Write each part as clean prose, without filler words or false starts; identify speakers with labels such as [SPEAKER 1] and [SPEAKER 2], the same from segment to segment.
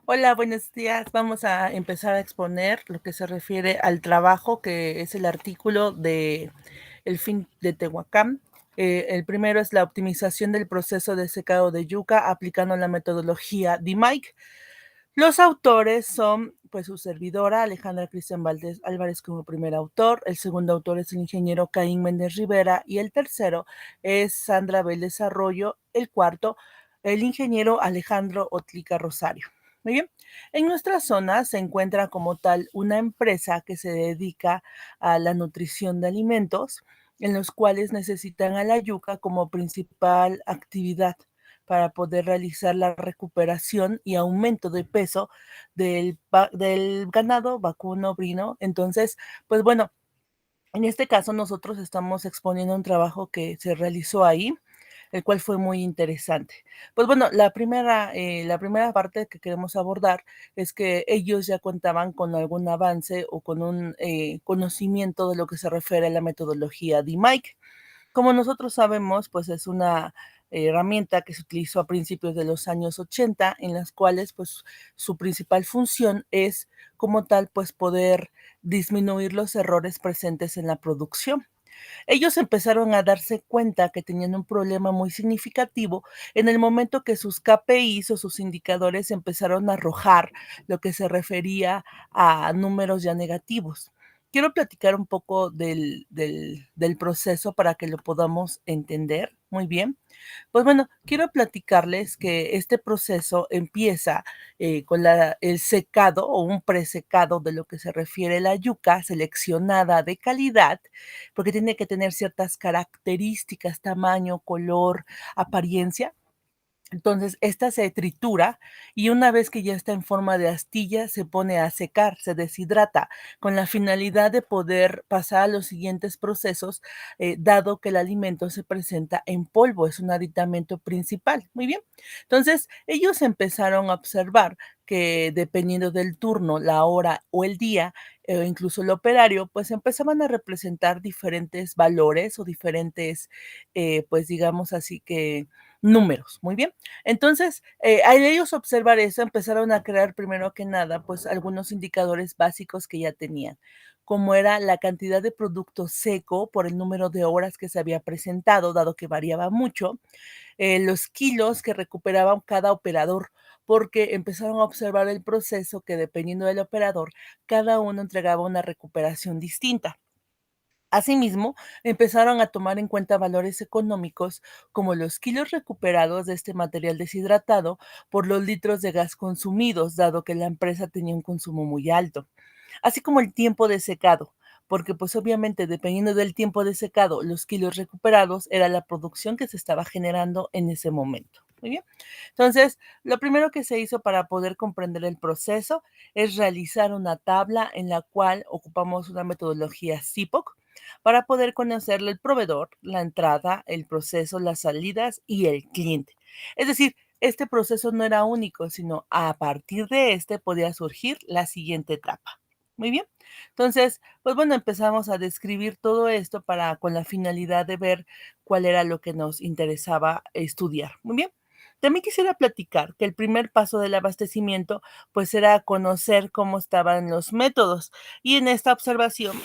[SPEAKER 1] Hola, buenos días. Vamos a empezar a exponer lo que se refiere al trabajo, que es el artículo de El fin de Tehuacán. El primero es la optimización del proceso de secado de yuca aplicando la metodología DMAIC. Los autores son, pues, su servidora, Alejandra Cristian Valdés Álvarez como primer autor, el segundo autor es el ingeniero Caín Méndez Rivera y el tercero es Sandra Vélez Arroyo, el cuarto, el ingeniero Alejandro Otlica Rosario. Muy bien, en nuestra zona se encuentra como tal una empresa que se dedica a la nutrición de alimentos, en los cuales necesitan a la yuca como principal actividad para poder realizar la recuperación y aumento de peso del ganado vacuno ovino. Entonces, pues bueno, en este caso nosotros estamos exponiendo un trabajo que se realizó ahí, el cual fue muy interesante. Pues bueno, la primera parte que queremos abordar es que ellos ya contaban con algún avance o con un conocimiento de lo que se refiere a la metodología DMAIC. Como nosotros sabemos, pues es una herramienta que se utilizó a principios de los años 80, en las cuales pues su principal función es como tal pues poder disminuir los errores presentes en la producción. Ellos empezaron a darse cuenta que tenían un problema muy significativo en el momento que sus KPIs o sus indicadores empezaron a arrojar lo que se refería a números ya negativos. Quiero platicar un poco del proceso para que lo podamos entender muy bien. Pues bueno, quiero platicarles que este proceso empieza con el secado o un presecado de lo que se refiere a la yuca seleccionada de calidad, porque tiene que tener ciertas características, tamaño, color, apariencia. Entonces, esta se tritura y una vez que ya está en forma de astilla, se pone a secar, se deshidrata, con la finalidad de poder pasar a los siguientes procesos, dado que el alimento se presenta en polvo, es un aditamento principal. Muy bien. Entonces, ellos empezaron a observar que dependiendo del turno, la hora o el día, incluso el operario, pues empezaban a representar diferentes valores o diferentes, pues digamos así que números. Muy bien. Entonces, al ellos observar eso, empezaron a crear primero que nada, pues algunos indicadores básicos que ya tenían, como era la cantidad de producto seco por el número de horas que se había presentado, dado que variaba mucho, los kilos que recuperaban cada operador, porque empezaron a observar el proceso que dependiendo del operador, cada uno entregaba una recuperación distinta. Asimismo, empezaron a tomar en cuenta valores económicos como los kilos recuperados de este material deshidratado por los litros de gas consumidos, dado que la empresa tenía un consumo muy alto, así como el tiempo de secado, porque pues obviamente dependiendo del tiempo de secado, los kilos recuperados era la producción que se estaba generando en ese momento. Muy bien. Entonces, lo primero que se hizo para poder comprender el proceso es realizar una tabla en la cual ocupamos una metodología CIPOC para poder conocerle el proveedor, la entrada, el proceso, las salidas y el cliente. Es decir, este proceso no era único, sino a partir de este podía surgir la siguiente etapa. Muy bien. Entonces, pues bueno, empezamos a describir todo esto para con la finalidad de ver cuál era lo que nos interesaba estudiar. Muy bien. También quisiera platicar que el primer paso del abastecimiento, pues era conocer cómo estaban los métodos. Y en esta observación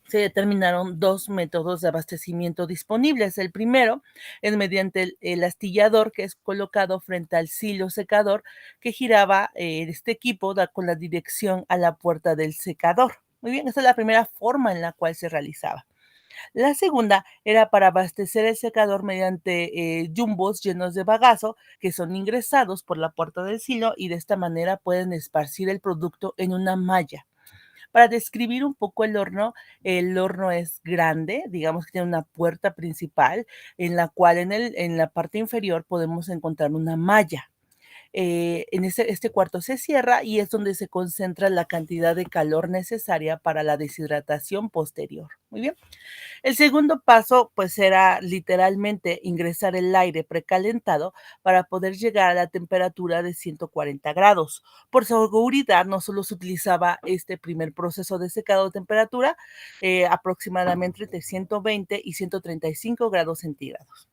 [SPEAKER 1] se determinaron dos métodos de abastecimiento disponibles. El primero es mediante el astillador que es colocado frente al silo secador que giraba este equipo con la dirección a la puerta del secador. Muy bien, esa es la primera forma en la cual se realizaba. La segunda era para abastecer el secador mediante jumbos llenos de bagazo que son ingresados por la puerta del silo y de esta manera pueden esparcir el producto en una malla. Para describir un poco el horno es grande, digamos que tiene una puerta principal en la cual en la parte inferior podemos encontrar una malla. En este cuarto se cierra y es donde se concentra la cantidad de calor necesaria para la deshidratación posterior. Muy bien. El segundo paso, pues, era literalmente ingresar el aire precalentado para poder llegar a la temperatura de 140 grados. Por seguridad, no solo se utilizaba este primer proceso de secado de temperatura, aproximadamente entre 120 y 135 grados centígrados.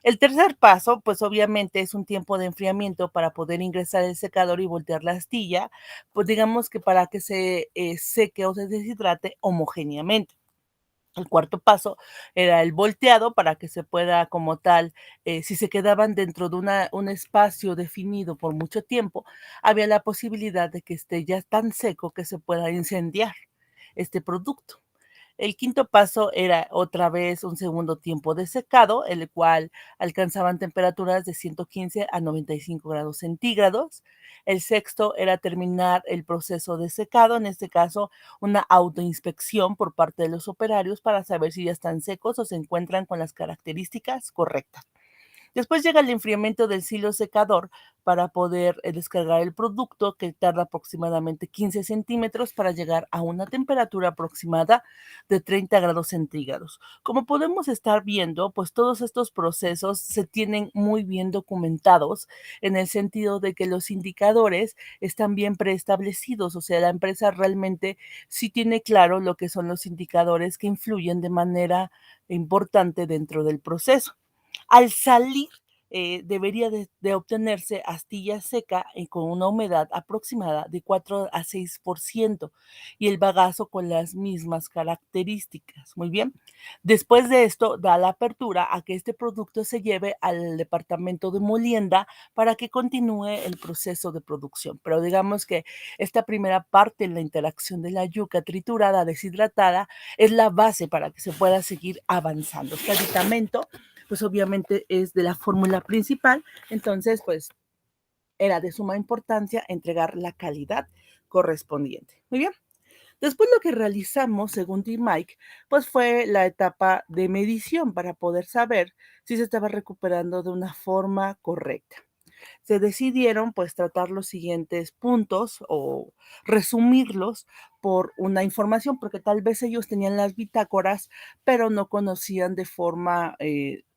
[SPEAKER 1] El tercer paso, pues obviamente es un tiempo de enfriamiento para poder ingresar el secador y voltear la astilla, pues digamos que para que se seque o se deshidrate homogéneamente. El cuarto paso era el volteado para que se pueda como tal, si se quedaban dentro de un espacio definido por mucho tiempo, había la posibilidad de que esté ya tan seco que se pueda incendiar este producto. El quinto paso era otra vez un segundo tiempo de secado, el cual alcanzaban temperaturas de 115 a 95 grados centígrados. El sexto era terminar el proceso de secado, en este caso una autoinspección por parte de los operarios para saber si ya están secos o se encuentran con las características correctas. Después llega el enfriamiento del silo secador para poder descargar el producto, que tarda aproximadamente 15 centímetros para llegar a una temperatura aproximada de 30 grados centígrados. Como podemos estar viendo, pues todos estos procesos se tienen muy bien documentados en el sentido de que los indicadores están bien preestablecidos, o sea, la empresa realmente sí tiene claro lo que son los indicadores que influyen de manera importante dentro del proceso. Al salir, debería de obtenerse astilla seca con una humedad aproximada de 4 a 6% y el bagazo con las mismas características. Muy bien. Después de esto, da la apertura a que este producto se lleve al departamento de molienda para que continúe el proceso de producción. Pero digamos que esta primera parte en la interacción de la yuca triturada, deshidratada, es la base para que se pueda seguir avanzando. Este aditamento pues obviamente es de la fórmula principal, entonces pues era de suma importancia entregar la calidad correspondiente. Muy bien. Después lo que realizamos, según T-Mike, pues fue la etapa de medición para poder saber si se estaba recuperando de una forma correcta. Se decidieron pues tratar los siguientes puntos o resumirlos por una información, porque tal vez ellos tenían las bitácoras, pero no conocían de forma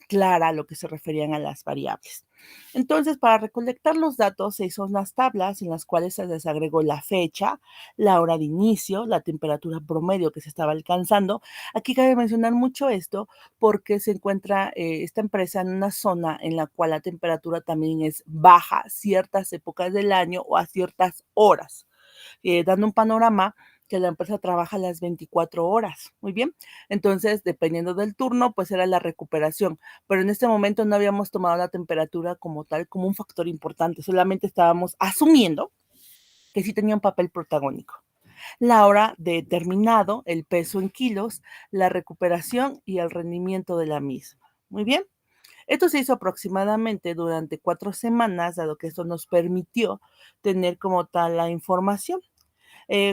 [SPEAKER 1] clara lo que se referían a las variables. Entonces, para recolectar los datos se hizo unas tablas en las cuales se les agregó la fecha, la hora de inicio, la temperatura promedio que se estaba alcanzando. Aquí cabe mencionar mucho esto porque se encuentra esta empresa en una zona en la cual la temperatura también es baja ciertas épocas del año o a ciertas horas, dando un panorama que la empresa trabaja las 24 horas. Muy bien. Entonces, dependiendo del turno, pues era la recuperación. Pero en este momento no habíamos tomado la temperatura como tal, como un factor importante. Solamente estábamos asumiendo que sí tenía un papel protagónico. La hora de terminado, el peso en kilos, la recuperación y el rendimiento de la misma. Muy bien. Esto se hizo aproximadamente durante 4 semanas, dado que esto nos permitió tener como tal la información.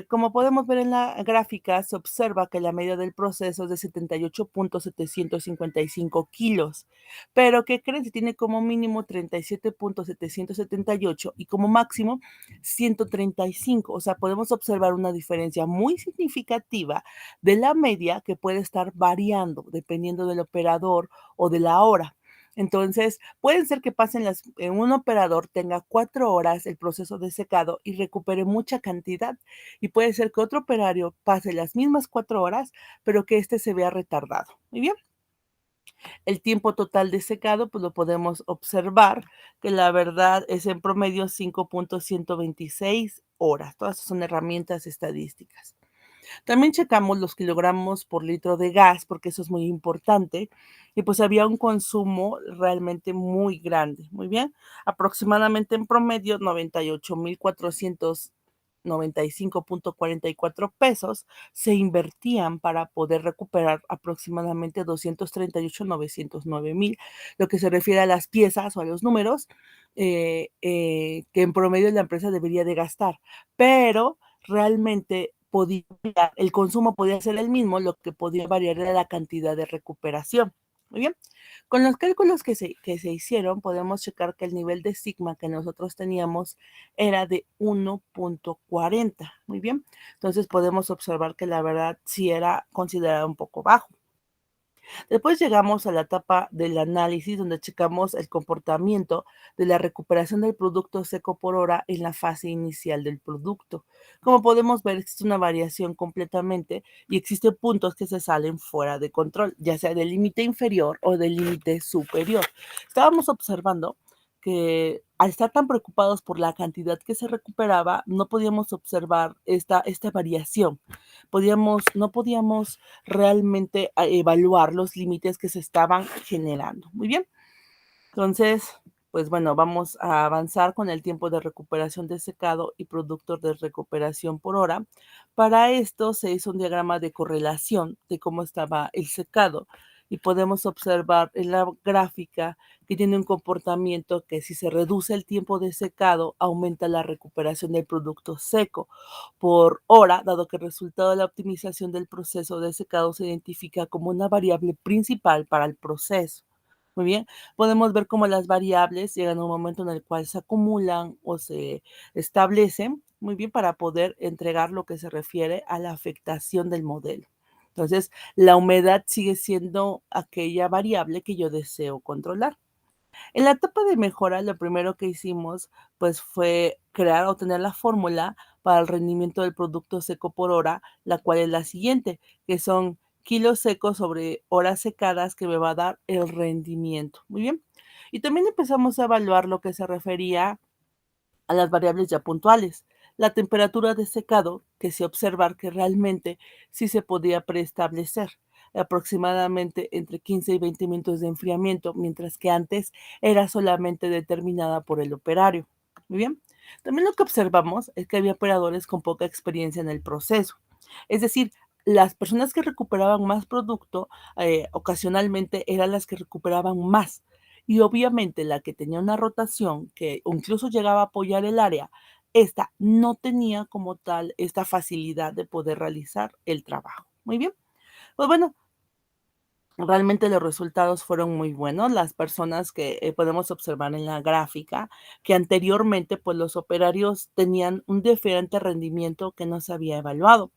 [SPEAKER 1] Como podemos ver en la gráfica, se observa que la media del proceso es de 78.755 kilos, pero ¿qué creen? Se tiene como mínimo 37.778 y como máximo 135. O sea, podemos observar una diferencia muy significativa de la media que puede estar variando dependiendo del operador o de la hora. Entonces, pueden ser que pasen un operador tenga 4 horas el proceso de secado y recupere mucha cantidad y puede ser que otro operario pase las mismas 4 horas, pero que este se vea retardado. Muy bien. El tiempo total de secado, pues lo podemos observar, que la verdad es en promedio 5.126 horas. Todas son herramientas estadísticas. También checamos los kilogramos por litro de gas, porque eso es muy importante. Y pues había un consumo realmente muy grande. Muy bien. Aproximadamente en promedio 98,495.44 pesos se invertían para poder recuperar aproximadamente 238,909 mil, lo que se refiere a las piezas o a los números que en promedio la empresa debería de gastar. Pero realmente el consumo podía ser el mismo, lo que podía variar era la cantidad de recuperación. Muy bien. Con los cálculos que se hicieron, podemos checar que el nivel de sigma que nosotros teníamos era de 1.40. Muy bien. Entonces podemos observar que la verdad sí era considerado un poco bajo. Después llegamos a la etapa del análisis, donde checamos el comportamiento de la recuperación del producto seco por hora en la fase inicial del producto. Como podemos ver, existe una variación completamente y existen puntos que se salen fuera de control, ya sea del límite inferior o del límite superior. Estábamos observando que al estar tan preocupados por la cantidad que se recuperaba, no podíamos observar esta variación. No podíamos realmente evaluar los límites que se estaban generando. Muy bien. Entonces, pues bueno, vamos a avanzar con el tiempo de recuperación de secado y productos de recuperación por hora. Para esto se hizo un diagrama de correlación de cómo estaba el secado y podemos observar en la gráfica que tiene un comportamiento que si se reduce el tiempo de secado, aumenta la recuperación del producto seco por hora, dado que el resultado de la optimización del proceso de secado se identifica como una variable principal para el proceso. Muy bien, podemos ver cómo las variables llegan a un momento en el cual se acumulan o se establecen, muy bien, para poder entregar lo que se refiere a la afectación del modelo. Entonces, la humedad sigue siendo aquella variable que yo deseo controlar. En la etapa de mejora, lo primero que hicimos, pues, fue crear o tener la fórmula para el rendimiento del producto seco por hora, la cual es la siguiente, que son kilos secos sobre horas secadas, que me va a dar el rendimiento. Muy bien. Y también empezamos a evaluar lo que se refería a las variables ya puntuales. La temperatura de secado, que se observar que realmente sí se podía preestablecer aproximadamente entre 15 y 20 minutos de enfriamiento, mientras que antes era solamente determinada por el operario. Muy bien. También lo que observamos es que había operadores con poca experiencia en el proceso. Es decir, las personas que recuperaban más producto ocasionalmente eran las que recuperaban más, y obviamente la que tenía una rotación que incluso llegaba a apoyar el área, esta no tenía como tal esta facilidad de poder realizar el trabajo. Muy bien. Pues bueno, realmente los resultados fueron muy buenos. Las personas que podemos observar en la gráfica, que anteriormente pues los operarios tenían un diferente rendimiento que no se había evaluado.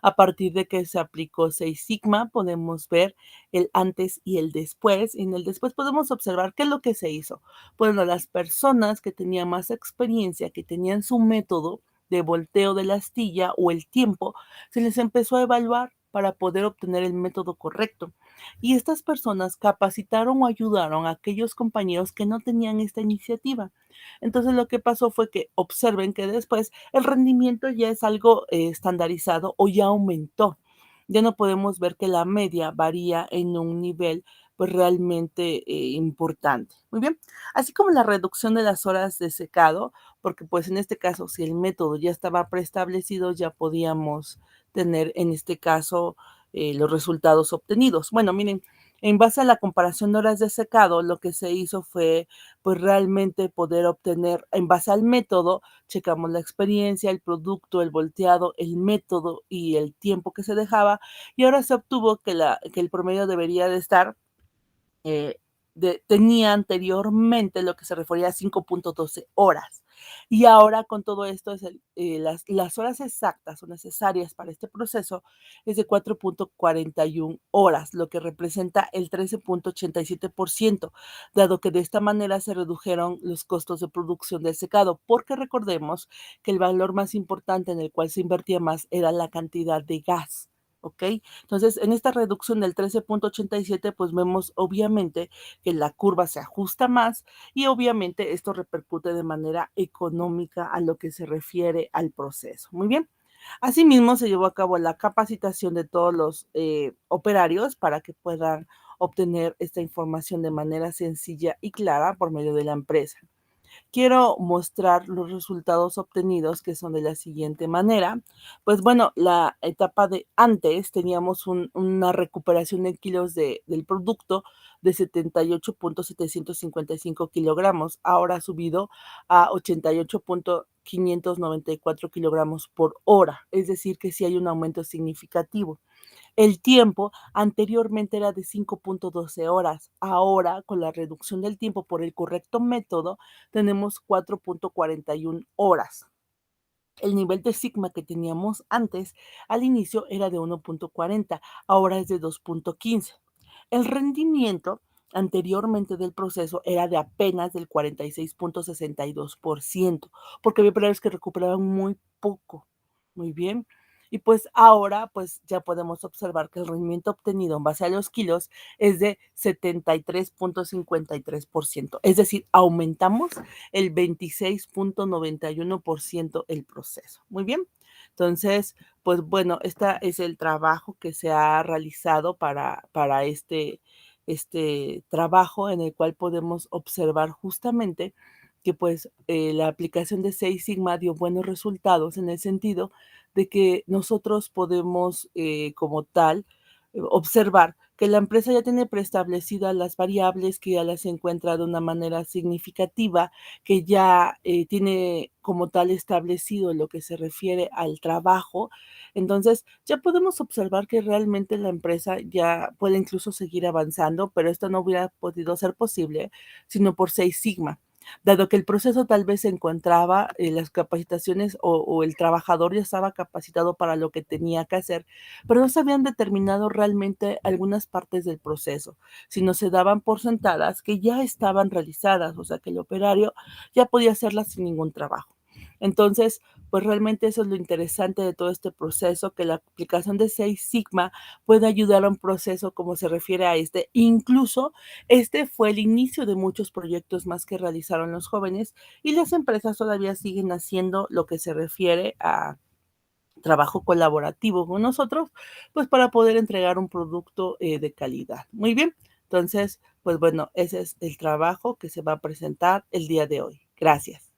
[SPEAKER 1] A partir de que se aplicó Seis Sigma, podemos ver el antes y el después. Y en el después podemos observar qué es lo que se hizo. Bueno, las personas que tenían más experiencia, que tenían su método de volteo de la astilla o el tiempo, se les empezó a evaluar para poder obtener el método correcto. Y estas personas capacitaron o ayudaron a aquellos compañeros que no tenían esta iniciativa. Entonces lo que pasó fue que observen que después el rendimiento ya es algo estandarizado o ya aumentó. Ya no podemos ver que la media varía en un nivel pues realmente importante. Muy bien. Así como la reducción de las horas de secado, porque pues en este caso si el método ya estaba preestablecido, ya podíamos tener en este caso los resultados obtenidos. Bueno, miren, en base a la comparación de horas de secado, lo que se hizo fue pues realmente poder obtener, en base al método, checamos la experiencia, el producto, el volteado, el método y el tiempo que se dejaba, y ahora se obtuvo que el promedio debería de estar eh, tenía anteriormente lo que se refería a 5.12 horas. Y ahora con todo esto, las horas exactas o necesarias para este proceso es de 4.41 horas, lo que representa el 13.87%, dado que de esta manera se redujeron los costos de producción del secado, porque recordemos que el valor más importante en el cual se invertía más era la cantidad de gas. ¿Ok? Entonces, en esta reducción del 13.87, pues vemos obviamente que la curva se ajusta más y obviamente esto repercute de manera económica a lo que se refiere al proceso. Muy bien. Asimismo, se llevó a cabo la capacitación de todos los operarios para que puedan obtener esta información de manera sencilla y clara por medio de la empresa. Quiero mostrar los resultados obtenidos, que son de la siguiente manera. Pues bueno, la etapa de antes teníamos una recuperación en kilos del producto de 78.755 kilogramos, ahora ha subido a 88.594 kilogramos por hora, es decir, que sí hay un aumento significativo. El tiempo anteriormente era de 5.12 horas. Ahora, con la reducción del tiempo por el correcto método, tenemos 4.41 horas. El nivel de sigma que teníamos antes al inicio era de 1.40, ahora es de 2.15. El rendimiento anteriormente del proceso era de apenas del 46.62%, porque había operarios que recuperaban muy poco. Muy bien. Y pues ahora, pues ya podemos observar que el rendimiento obtenido en base a los kilos es de 73.53%. Es decir, aumentamos el 26.91% el proceso. Muy bien. Entonces, pues bueno, este es el trabajo que se ha realizado para este trabajo en el cual podemos observar justamente que pues la aplicación de Seis Sigma dio buenos resultados en el sentido de que nosotros podemos como tal observar que la empresa ya tiene preestablecidas las variables, que ya las encuentra de una manera significativa, que ya tiene como tal establecido lo que se refiere al trabajo. Entonces, ya podemos observar que realmente la empresa ya puede incluso seguir avanzando, pero esto no hubiera podido ser posible sino por Seis Sigma. Dado que el proceso tal vez se encontraba, las capacitaciones o el trabajador ya estaba capacitado para lo que tenía que hacer, pero no se habían determinado realmente algunas partes del proceso, sino se daban por sentadas que ya estaban realizadas, o sea que el operario ya podía hacerlas sin ningún trabajo. Entonces, pues realmente eso es lo interesante de todo este proceso, que la aplicación de Seis Sigma puede ayudar a un proceso como se refiere a este. Incluso este fue el inicio de muchos proyectos más que realizaron los jóvenes y las empresas todavía siguen haciendo lo que se refiere a trabajo colaborativo con nosotros, pues para poder entregar un producto de calidad. Muy bien, entonces, pues bueno, ese es el trabajo que se va a presentar el día de hoy. Gracias.